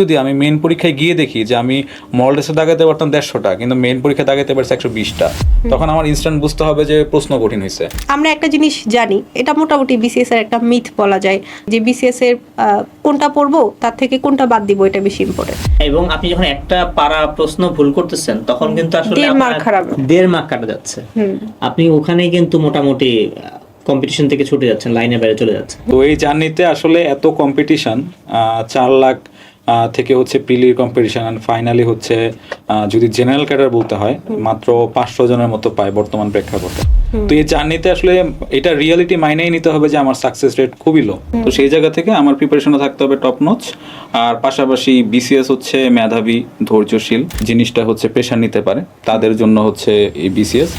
যদি আমি মেইন পরীক্ষায় গিয়ে দেখি যে আমি মডেল টেস্টে দাগাতে পারতাম 150টা, কিন্তু মেইন পরীক্ষায় দাগাতে পারছি 120টা, তখন আমার ইনস্ট্যান্ট বুঝতে হবে যে প্রশ্ন কঠিন হয়েছে। আমরা একটা জিনিস জানি, এটা মোটামুটি বিসিএস এর একটা মিথ বলা যায়, যে বিসিএস এর কোনটা পড়বো তার থেকে কোনটা বাদ দিব এটা বেশি ইম্পর্টেন্ট। এবং আপনি যখন একটা পারা প্রশ্ন ভুল করতেছেন তখন কিন্তু আসলে 1.5 মার্ক খারাপ, 1.5 মার্ক কাটা যাচ্ছে। আপনি ওখানেই কিন্তু মোটামুটি কম্পিটিশন থেকে ছুটে যাচ্ছেন, লাইনের বাইরে চলে যাচ্ছেন। তো এই জার্নিতে আসলে এত কম্পিটিশন, 4 লাখ থেকে হচ্ছে প্রিলির কম্পিটিশন, অ্যান্ড ফাইনালি হচ্ছে যদি জেনারেল ক্যাডার বলতে হয় মাত্র 500 জনের মতো পায় বর্তমান প্রেক্ষাপটে। তো এই জার্নিতে আসলে এটা রিয়েলিটি মাইনেই নিতে হবে যে আমার সাকসেস রেট খুবই লো। তো সেই জায়গা থেকে আমার প্রিপারেশনও থাকতে হবে টপ নচ, আর পাশাপাশি বিসিএস হচ্ছে মেধাবী ধৈর্যশীল জিনিসটা হচ্ছে প্রেশার নিতে পারে, তাদের জন্য হচ্ছে এই বিসিএস।